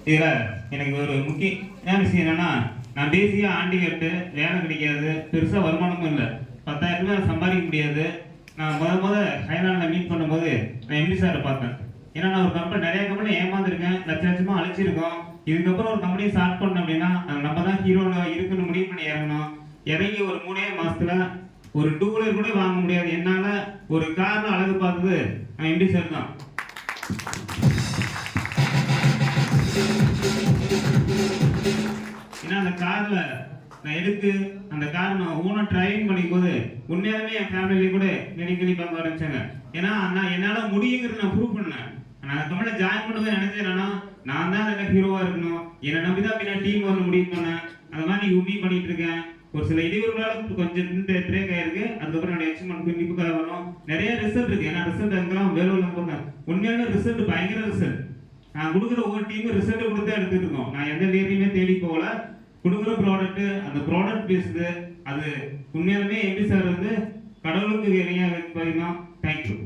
இதில் எனக்கு ஒரு முக்கியமான விஷயம் என்னன்னா, நான் பேசியாக ஆண்டி கட்டு வேலை கிடைக்காது, பெருசாக வருமானமும் இல்லை, 10,000 ரூபாய் சம்பாதிக்க முடியாது. நான் ஹைலாண்டில் மீட் பண்ணும்போது நான் எம்டி சாரை பார்த்தேன். ஏன்னா நான் ஒரு நிறைய கம்பெனி ஏமாந்துருக்கேன், லட்சமாக அழைச்சிருக்கோம். இதுக்கப்புறம் ஒரு கம்பெனி ஸ்டார்ட் பண்ணோம் அப்படின்னா நம்ம தான் ஹீரோவில் இருக்குன்னு முடிவு பண்ணி இறங்கணும். இறங்கி ஒரு 3 மாசத்துல ஒரு 2 வீலர் கூட வாங்க முடியாது. என்னால ஒரு கார் அழகு பார்த்தது நான் எம்டி சார் தான். ஏன்னா அந்த கார்ல நான் எடுத்து அந்த கார் நான் ஓனா டிரைவிங் பண்ணிக்கும்போது உண்மையாலுமே என் ஃபேமிலியில கூட நினைக்கி பார்க்க ஆரம்பிச்சாங்க. ஏன்னா நான் என்னால முடியுங்கிறது நான் ப்ரூவ் பண்ணேன். நான் கம்பெனில ஜாயின் பண்ணும்போது நினைச்சேன் என்னன்னா, நான் தான் அதில் ஹீரோவா இருக்கணும், என்னை நம்பிதான் பின்னா டீம் வந்து முடிவு பண்ணேன். அந்த மாதிரி உண்மையை பண்ணிட்டு இருக்கேன். ஒரு சில இடையூறுகளால் கொஞ்சம் பிரேக் ஆயிருக்கு. அதுக்கப்புறம் என்னோட எக்ஸ்மெண்ட் கண்டிப்பாக வரும். நிறைய ரிசல்ட் இருக்கு. ஏன்னா ரிசல்ட் அங்கெல்லாம் வேலூர்ல போட்டேன். உண்மையான ரிசல்ட் பயங்கர ரிசல்ட். நான் கொடுக்குற ஒவ்வொரு டீமும் ரிசல்ட் கொடுத்து எடுத்துட்டு இருக்கோம். நான் எந்த லேரியுமே தேடி போகல. கொடுக்குற ப்ராடக்ட் அந்த ப்ராடக்ட் பேசுது. அது உண்மையாலுமே எம்பி சார் வந்து கடவுளுக்கு இணையாக வைக்கணும். தேங்க்யூ.